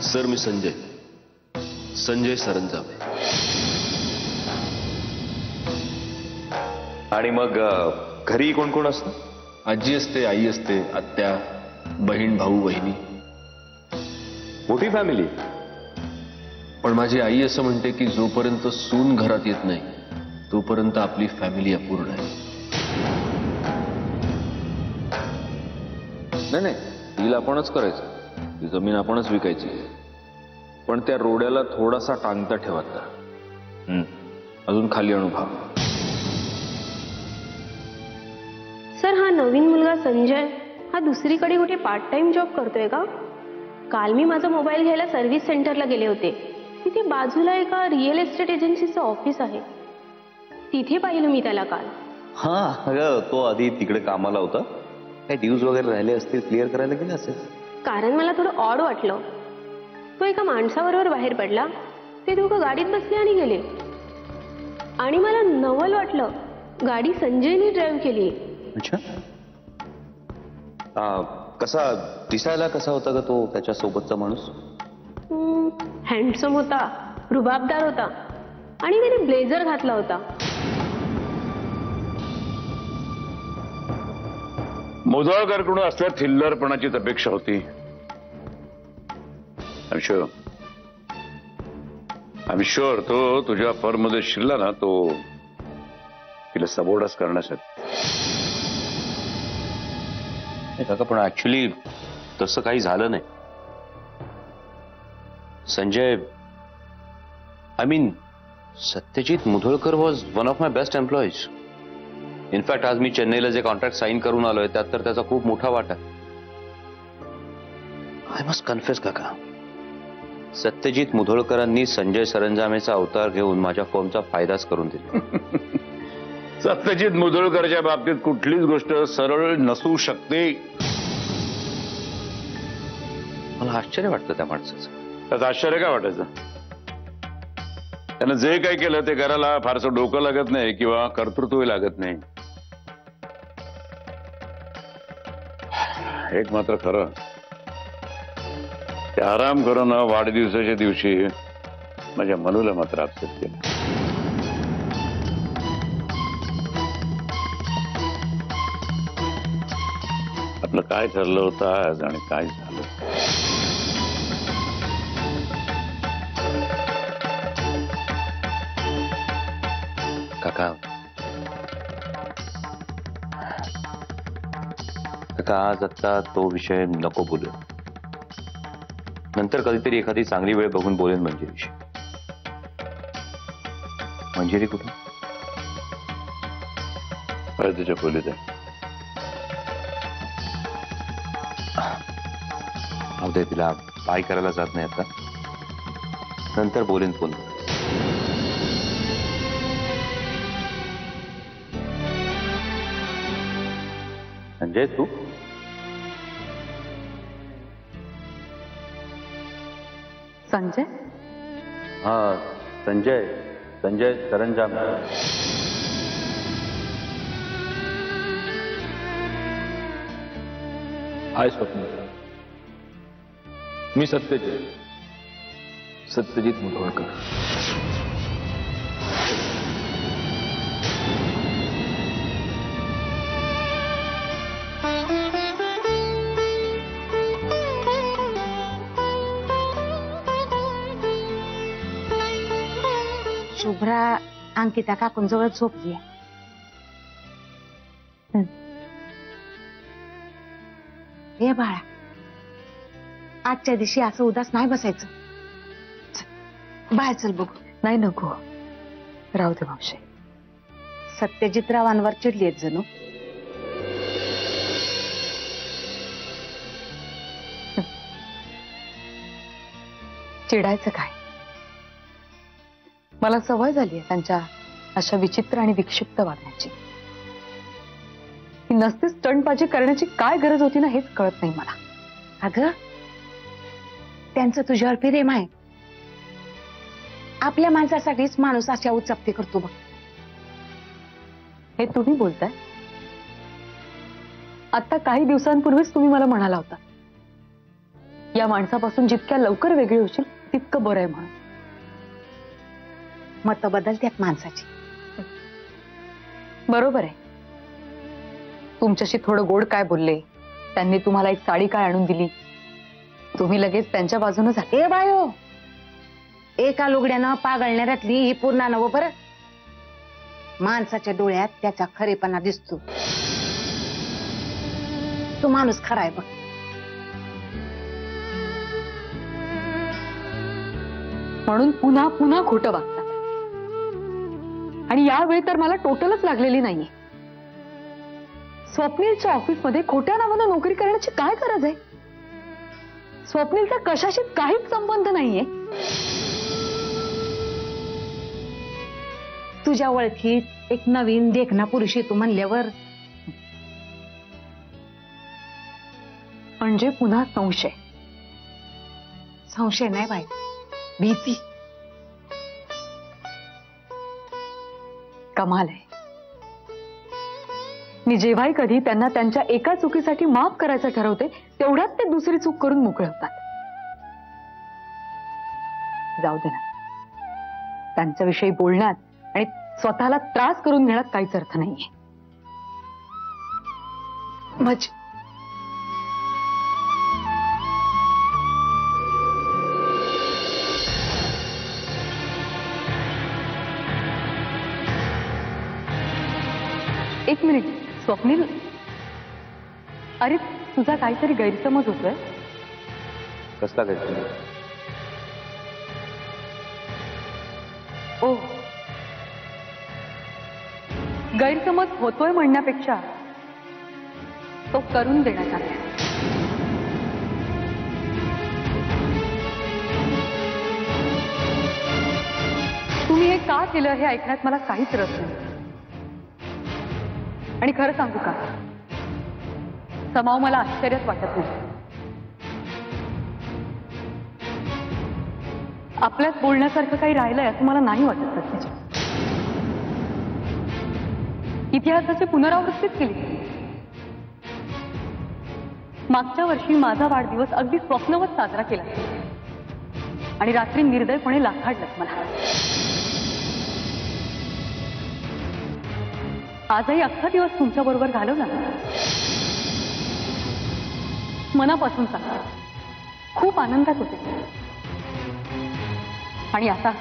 Sir मी संजय सरंजामे. आणि मग घरी कोण कोण असतं? आजी असते, आई असते, आत्या, बहीण, भाऊ, बहिणी. मोठी फॅमिली. पण माझी आई असं म्हणते की जोपर्यंत सून घरात येत नाही तोपर्यंत आपली फॅमिली अपूर्ण आहे. नाही, डील आपणच करायचं, ती जमीन आपणच विकायची, पण त्या रोड्याला थोडासा टांगता ठेवायचा. अजून खाली आणू भाव. सर, हा नवीन मुलगा संजय हा दुसरीकडे कुठे पार्ट टाइम जॉब करतोय का? काल मी माझा मोबाईल घ्यायला सर्व्हिस सेंटरला गेले होते. तिथे बाजूला एका रिअल एस्टेट एजन्सीचं ऑफिस आहे, तिथे पाहिलं मी त्याला काल. हा, अगं तो आधी तिकडे कामाला होता. काही ड्यूज वगैरे राहिले असतील, क्लिअर करायला गेले असेल. कारण मला थोडं ऑड वाटलं. तो एका माणसाबरोबर बाहेर पडला, ते दोघं गाडीत बसले आणि गेले. आणि मला नवल वाटलं, गाडी संजयने ड्राईव्ह केली. अच्छा, कसा दिसायला कसा होता का तो त्याच्या सोबतचा माणूस? हँडसम होता, रुबाबदार होता आणि त्याने ब्लेझर घातला होता. मोजाळकरकडून असल्या थिल्लरपणाचीच अपेक्षा होती. आय एम शुअर तो तुझ्या फर्म मध्ये शिरला ना, तो तिला सबोर्डच करण्यासाठी. काका, पण ऍक्च्युली तसं काही झालं नाही. Sanjay, I mean Satyajit Mudholkar was one of my best employees. In fact आज मी चेन्नईला जे कॉन्ट्रॅक्ट साईन करून आलोय त्यात तर त्याचा खूप मोठा वाटा. आय मस्ट कन्फेस काका, सत्यजित मुधोळकरांनी संजय सरंजामेचा अवतार घेऊन माझ्या फर्मचा फायदाच करून दिला. सत्यजित मुधोळकरच्या बाबतीत कुठलीच गोष्ट सरळ नसू शकते. मला आश्चर्य वाटतं त्या माणसाचं. त्याचं आश्चर्य काय वाटायचं? त्यानं जे काही केलं ते करायला फारसं डोकं लागत नाही किंवा कर्तृत्वही लागत नाही. एक मात्र खरं, ते आराम करून वाढदिवसाच्या दिवशी माझ्या मनूला मात्र अपसेट केलं. आपलं काय ठरलं होतं आज आणि काय झालं? काका, आज आता तो विषय नको बोलू. नंतर कधीतरी एखादी चांगली वेळ बघून बोलेन मंजिरीशी. मंजिरी कुठे? तिच्या खोलीत आहे. उद्या तिला बाय करायला जात नाही आता, नंतर बोलेन फोन. संजय, तू? संजय? हाँ, संजय सरंजामे. हाय स्वप्न, मी सत्यजित मुधोळकर. शुभ्रा अंकिता काकूंजवळ झोपली. हे बाळा, आजच्या दिवशी असं उदास नाही बसायचं. बाहेर चल बघू. नाही, नको, राहू दे मावशी. सत्यजितरावांवर चिडलीत जणू. चिडायचं काय? मला सवय झाली आहे त्यांच्या अशा विचित्र आणि विक्षिप्त वागण्याची. ही नसती स्टंटबाजी करण्याची काय गरज होती ना, हेच कळत नाही मला. अगं, त्यांचं तुझ्यावर प्रेम आहे. आपल्या माणसासाठीच माणूस अशा उच्चाप्ती करतो बघ. हे तुम्ही बोलताय? आता काही दिवसांपूर्वीच तुम्ही मला म्हणाला होता या माणसापासून जितक्या लवकर वेगळी होशील तितकं बरं आहे म्हणून. मत बदलत्यात माणसाची. बरोबर आहे. तुमच्याशी थोडं गोड काय बोलले, त्यांनी तुम्हाला एक साडी काय आणून दिली, तुम्ही लगेच त्यांच्या बाजूने झाले. ए बायो, एका लुगड्यानं पागळणाऱ्यातली ही पूर्ण नवं बरं. माणसाच्या डोळ्यात त्याचा खरेपणा दिसतो. तो माणूस खरा आहे बघ. म्हणून पुन्हा पुन्हा खोटं वागतात. आणि यावेळी तर मला टोटलच लागलेली नाहीये. स्वप्नीलच्या ऑफिसमध्ये खोट्या नावानं नोकरी करण्याची काय गरज आहे? स्वप्नीलचा कशाशी काहीच संबंध नाहीये. तुझ्या ओळखीत एक नवीन देखना पुरुष येतो म्हणल्यावर म्हणजे पुन्हा संशय. संशय नाही बाई, भीती. कमाल आहे. मी जेव्हाही कधी त्यांना त्यांच्या एका चुकीसाठी माफ करायचं ठरवते तेवढ्यात ते दुसरी चूक करून मोकळे होतात. जाऊ दे ना, त्यांच्याविषयी बोलण्यात आणि स्वतःला त्रास करून घेण्यात काहीच अर्थ नाहीये. मज एक मिनिट स्वप्नील, अरे तुझा काहीतरी गैरसमज होतोय. कसला काय? ओ, गैरसमज होतोय म्हणण्यापेक्षा तो करून देण्यात आला. तुम्ही हे का केलं हे ऐकण्यात मला काहीच रस नाही. आणि खरं सांगू का, समाव मला आश्चर्यच वाटत नाही. आपल्यात बोलण्यासारखं काही राहिलंय असं मला नाही वाटत. सध्याच्या इतिहासाची पुनरावृत्तीच केली. मागच्या वर्षी माझा वाढदिवस अगदी स्वप्नवत साजरा केला आणि रात्री निर्दयपणे लाखाडलं मला. आजही अख्खा दिवस तुमच्या बरोबर घालवला मनापासून सांगते, खूप आनंदात होते. आणि आता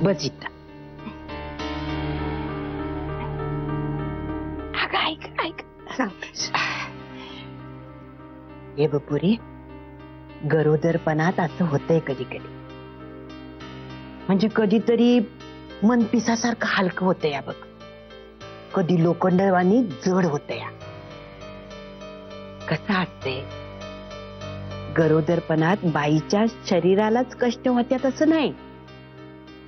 बजिता. अगं ऐक ऐक सांगतेस. हे बपुरी, गरोदरपणात असं होतंय कधी कधी. म्हणजे कधीतरी मन पिसासारखं हलकं होतं या बघ, कधी लोखंडवानी जड होतं या. कसं असते, गरोदरपणात बाईच्या शरीरालाच कष्ट होत्यात असं नाही,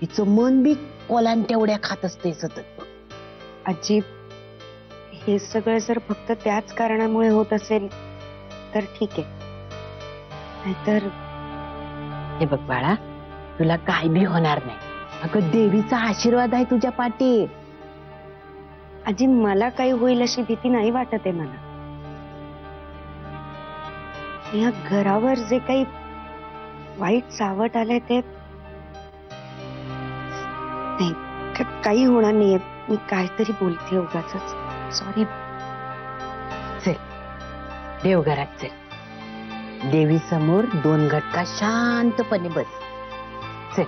तिचं मन बी ओलांट्या खात असते सतत. आजी, हे सगळं जर फक्त त्याच कारणामुळे होत असेल तर ठीक आहे, नाहीतर हे बघ बाळा, तुला काय बी होणार नाही. अगं देवीचा आशीर्वाद आहे तुझ्या पाठी. आजी, मला काही होईल अशी भीती नाही वाटत आहे मला. या घरावर जे काही वाईट सावट आलंय ते नाही, काही होणार नाहीये. मी काहीतरी बोलते उगाचच. सॉरी. चल देवघरात चल, देवी समोर 2 घटका शांतपणे बस. चल,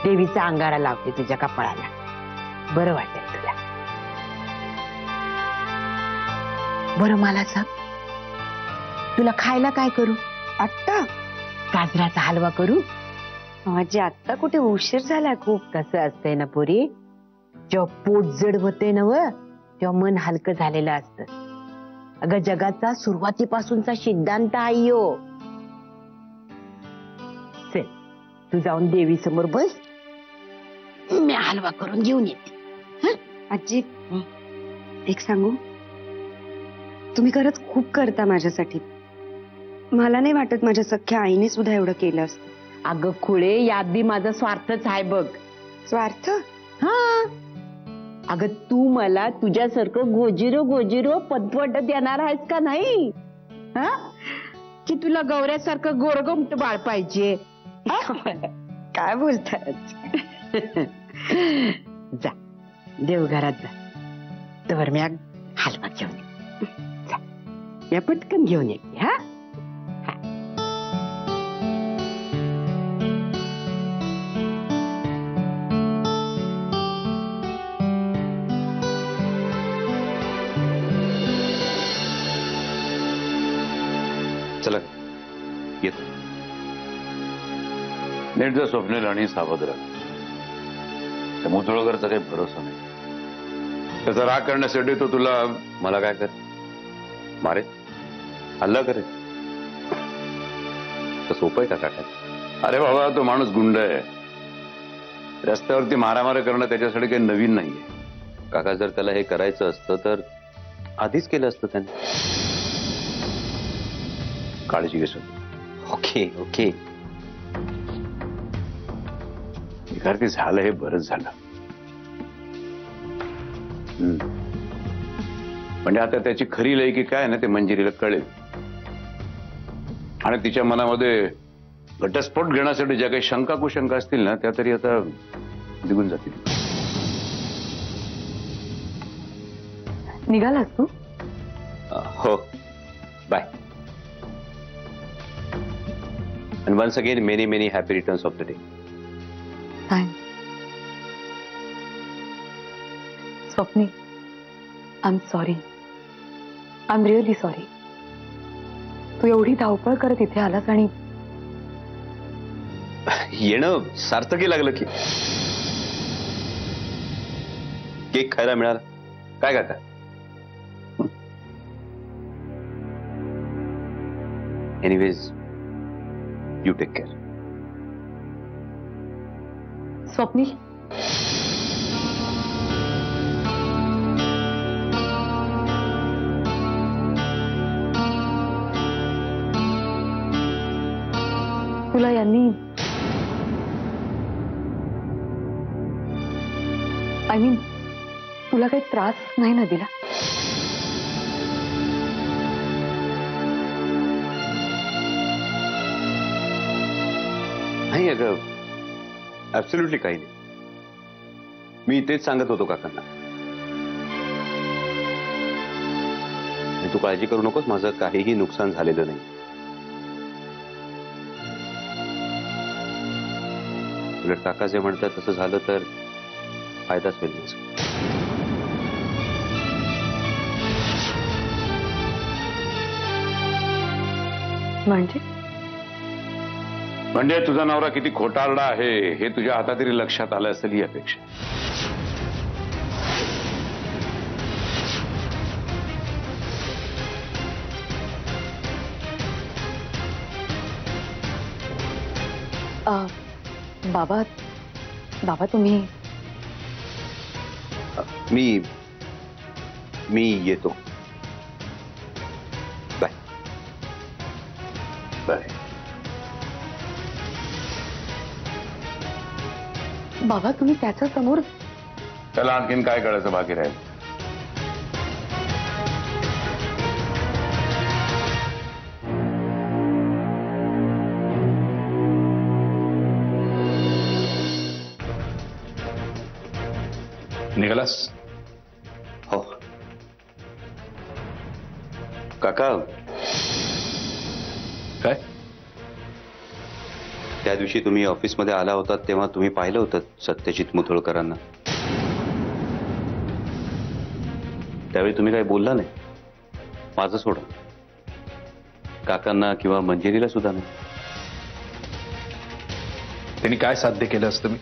देवीचा अंगारा लावते तुझ्या कपाळाला, बरं वाटेल तुला. बरं मला सांग, तुला खायला काय करू? आत्ता गाजराचा हलवा करू? आजी, आत्ता कुठे, उशीर झाला खूप. कसं असतंय ना पोरी, जेव्हा पोट जड होते ना तेव्हा मन हलकं झालेलं असतं. अगं जगाचा सुरुवातीपासूनचा सिद्धांत आहे यो. चल, तू जाऊन देवी समोर बस, मी हलवा करून घेऊन येते. आजी, एक सांगू, तुम्ही खरंच खूप करता माझ्यासाठी. मला नाही वाटत माझ्या सख्ख्या आईने सुद्धा एवढं केलं असतं. अगं खुळे, यात बी माझा स्वार्थच आहे बघ. स्वार्थ? हा, अगं तू मला तुझ्यासारखं गोजिरो गोजिरो पदवट देणार आहेस का नाही? हा, की तुला गौऱ्यासारखं गोरगमट बाळ पाहिजे? काय बोलतात? जा देवघरात जा, तर मी हलवा घेऊन ये. जा, या पटकन घेऊन ये. हा, चला येतो. नीट जा स्वप्नेल आणि सावध राहा. त्या मुधोळकरचा काही भरोसा नाही. त्याचा राग करण्यासाठी तो तुला मला काय कर, मारे, हल्ला करे, तर सोपं आहे का काका? अरे बाबा, तो माणूस गुंड आहे. रस्त्यावरती मारामारी करणं त्याच्यासाठी काही नवीन नाहीये. काका, जर त्याला हे करायचं असतं तर आधीच केलं असतं त्याने. काळजी घे. Okay okay. ते झालं हे बरंच झालं. म्हणजे आता त्याची खरी लायकी काय ना ते मंजिरीला कळेल, आणि तिच्या मनामध्ये घटस्फोट घेण्यासाठी ज्या काही शंका कुशंका असतील ना त्या तरी आता निघून जातील. निघालास तू? हो, bye. And once again, many, many happy returns of the day. Thanks. स्वप्नी, I'm sorry. I'm really sorry. तू एवढी धावपळ करत इथे आलास आणि येणं सार्थकी लागलं की. केक खायला मिळाला काय काका? Anyways, you take care. Swapni, तुला यांनी आय मीन तुला काही त्रास नाही ना दिला? नाही अगं, ऍब्सोल्युटली काही नाही. मी तेच सांगत होतो काकांना. तू काळजी करू नकोस, माझं काहीही नुकसान झालेलं नाही. उलट काका जे म्हणतात तसं झालं तर फायदाच होईल माझा. म्हणजे तुझा नवरा किती खोटारडा आहे हे तुझ्या आता तरी लक्षात आलं असेल ही अपेक्षा. बाबा बाबा तुम्ही मी येतो. Bye bye. बाबा तुम्ही त्याच्या समोर त्याला आणखीन काय कळायचं बाकी राहील? निघालास? हो काका. काय? त्या दिवशी तुम्ही ऑफिसमध्ये आला होता तेव्हा तुम्ही पाहिलं होतं सत्यजित मुधोळकरांना. त्यावेळी तुम्ही काही बोलला नाही. माझं सोडा, काकांना किंवा मंजिरीला सुद्धा नाही. त्यांनी काय साध्य केलं असतं? मी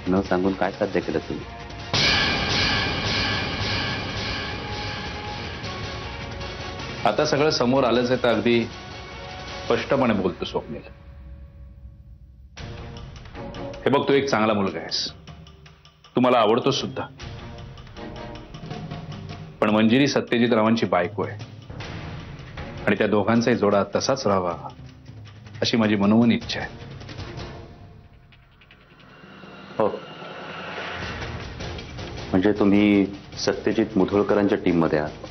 न सांगून काय साध्य केलं तुम्ही? आता सगळं समोर आलंच आहे तर अगदी स्पष्टपणे बोलतो स्वप्नील. हे बघ, तू एक चांगला मुलगा आहेस, तू मला आवडतोस सुद्धा. पण मंजिरी सत्यजित रावांची बायको आहे आणि त्या दोघांचाही जोडा तसाच राहावा अशी माझी मनोमन इच्छा आहे. हो, म्हणजे तुम्ही सत्यजित मुधोळकरांच्या टीम मध्ये आहात.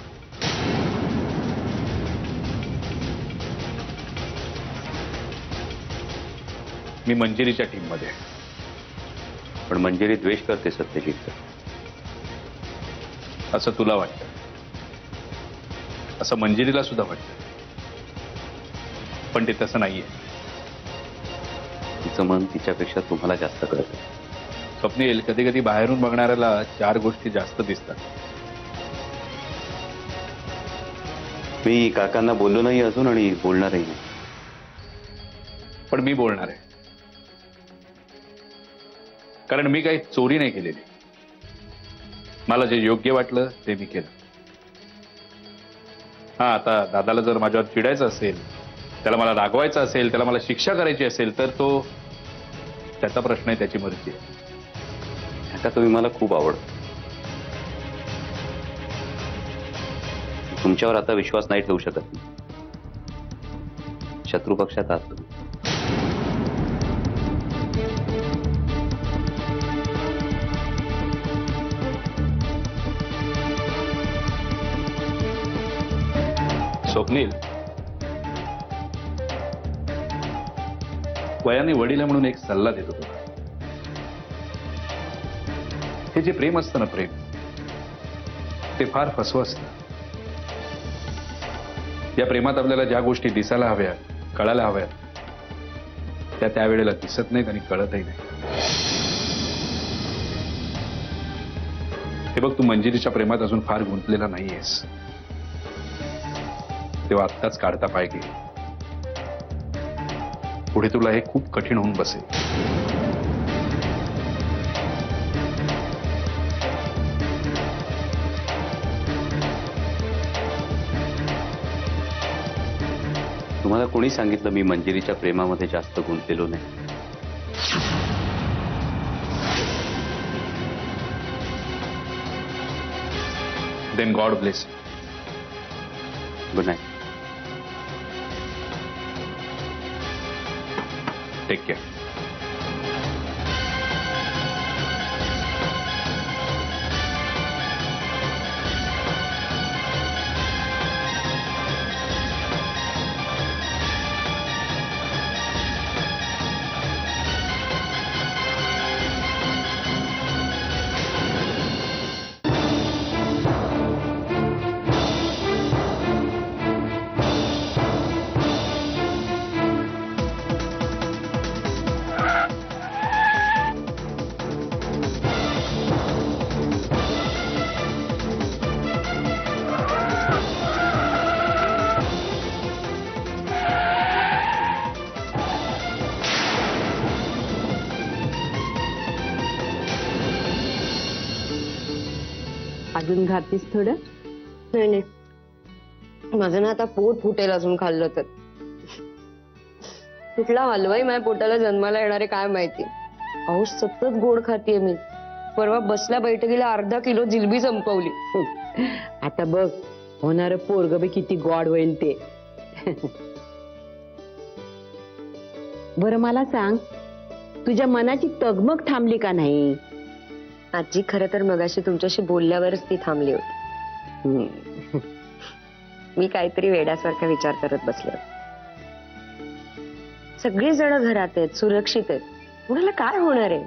मी मंजिरीच्या टीम मध्ये आहे. पण मंजिरी द्वेष करते सत्यजितचा. असं तुला वाटतं, असं मंजिरीला सुद्धा वाटतं, पण ते तसं नाहीये. तिचं मन तिच्यापेक्षा तुम्हाला जास्त कळतं. स्वप्नील, कधी कधी बाहेरून बघणाऱ्याला 4 गोष्टी जास्त दिसतात. मी काकांना बोललो नाही अजून आणि बोलणारही नाही. पण मी बोलणार आहे, कारण मी काही चोरी नाही केलेली. मला जे योग्य वाटलं ते मी केलं. हा, आता दादाला जर माझ्यावर चिडायचं असेल, त्याला मला रागवायचं असेल, त्याला मला शिक्षा करायची असेल, तर तो त्याचा प्रश्न आहे, त्याची मर्जी आहे. काका, तुम्ही मला खूप आवडता. तुमच्यावर आता विश्वास नाही ठेवू शकत मी. शत्रू पक्षात आहात तुम्ही. स्वप्नील, वयाने वडील आहे म्हणून एक सल्ला देतो तुला. हे जे प्रेम असतं ना, प्रेम, ते फार फसवं असतं. या प्रेमात आपल्याला ज्या गोष्टी दिसायला हव्या, कळायला हव्या, त्या त्यावेळेला दिसत नाहीत आणि कळतही नाही. हे बघ, तू मंजिरीच्या प्रेमात अजून फार गुंतलेला नाहीयेस. तेव्हा आत्ताच काढता पाय घे. पुढे तुला हे खूप कठीण होऊन बसेल. तुम्हाला कोणी सांगितलं मी मंजिरीच्या प्रेमामध्ये जास्त गुंतलेलो नाही? Then God bless. Good night. Take care. अजून घातीस थोडं? नाही नाही, माझं ना आता पोट फुटेल अजून खाल्लं तर. कुठला हलवाई माझ्या पोटाला जन्माला येणारे काय माहिती. अहो, सतत गोड खातीये मी. परवा बसल्या बैठकीला अर्धा किलो जिलबी संपवली. आता बघ, होणार पोरग बी किती गॉड होईल ते. बरं, मला सांग, तुझ्या मनाची तगमग थांबली का नाही? आजी, खरं तर मगाशी तुमच्याशी बोलल्यावरच ती थांबली होती. मी काहीतरी वेड्यासारखा विचार करत बसले होते. सगळी जण घरात आहेत, सुरक्षित आहेत, कुणाला काय होणार आहे?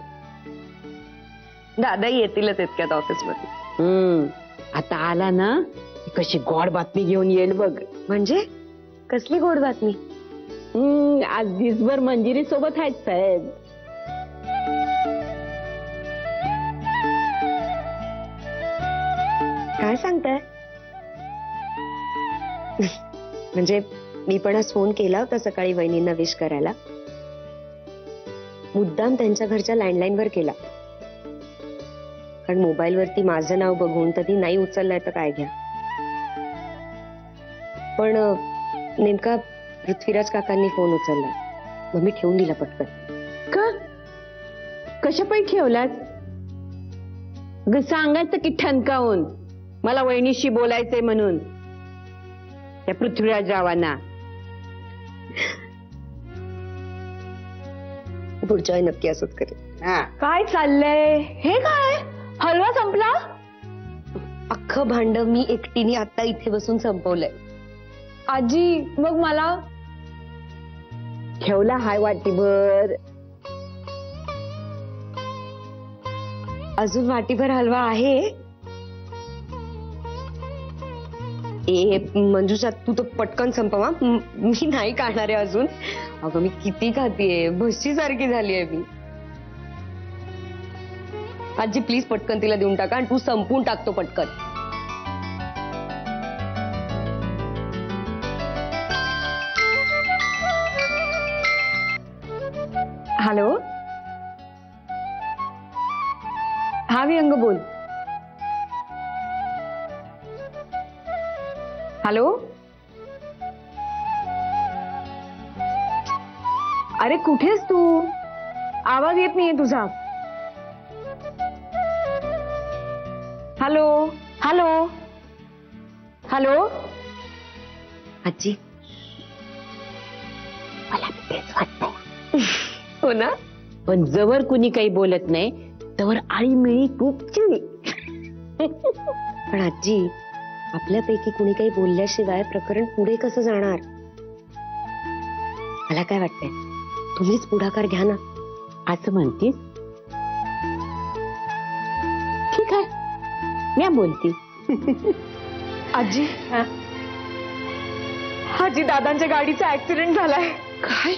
दादाही येतीलच इतक्यात ऑफिसमध्ये. आता आला ना, कशी गॉड बातमी घेऊन येईल बघ. म्हणजे कसली गोड बातमी? आज दिसभर मंजिरी सोबत आहेत साहेब. काय सांगताय? म्हणजे मी पण आज फोन केला होता सकाळी वहिनींना विश करायला. मुद्दाम त्यांच्या घरच्या लँडलाईन वर केला, कारण मोबाईल वरती माझं नाव बघून कधी नाही उचललाय तर काय घ्या. पण नेमका पृथ्वीराज काकांनी फोन उचलला, मग मी ठेवून दिला पटकन. का? कशा पायी ठेवलात? सांगायचं की ठणकावून मला वहिनीशी बोलायचंय म्हणून त्या पृथ्वीराज रावांना. पुढच्या वेळी नक्की असंच करेन. हा काय चाललंय हे? काय हलवा संपला? अख्खं भांड मी एकटीने आता इथे बसून संपवलंय. आजी मग मला? ठेवला हाय वाटीभर. अजून वाटीभर हलवा आहे. ए मंजुषा तू तो पटकन संपवा, मी नाही खाणार आहे अजून. अगं मी किती खातीये, भशी सारखी झाली आहे मी. आजी प्लीज पटकन तिला देऊन टाका आणि तू संपून टाकतो पटकन. हॅलो, हा व्यंग बोल. हॅलो, अरे कुठेस तू? आवाज येत नाहीये तुझा. Hello hello hello. आजी मला तेच वाटतंय. हो ना? पण जवळ कुणी काही बोलत नाही तवर आळीमिळी खूप चिळी. पण आजी आपल्यापैकी कुणी काही बोलल्याशिवाय प्रकरण पुढे कसं जाणार? मला काय वाटतंय, तुम्हीच पुढाकार घ्या ना. असं म्हणतीस? ठीक आहे, मी बोलती. आजी, आजी दादांच्या गाडीचा ऍक्सिडेंट झालाय. काय?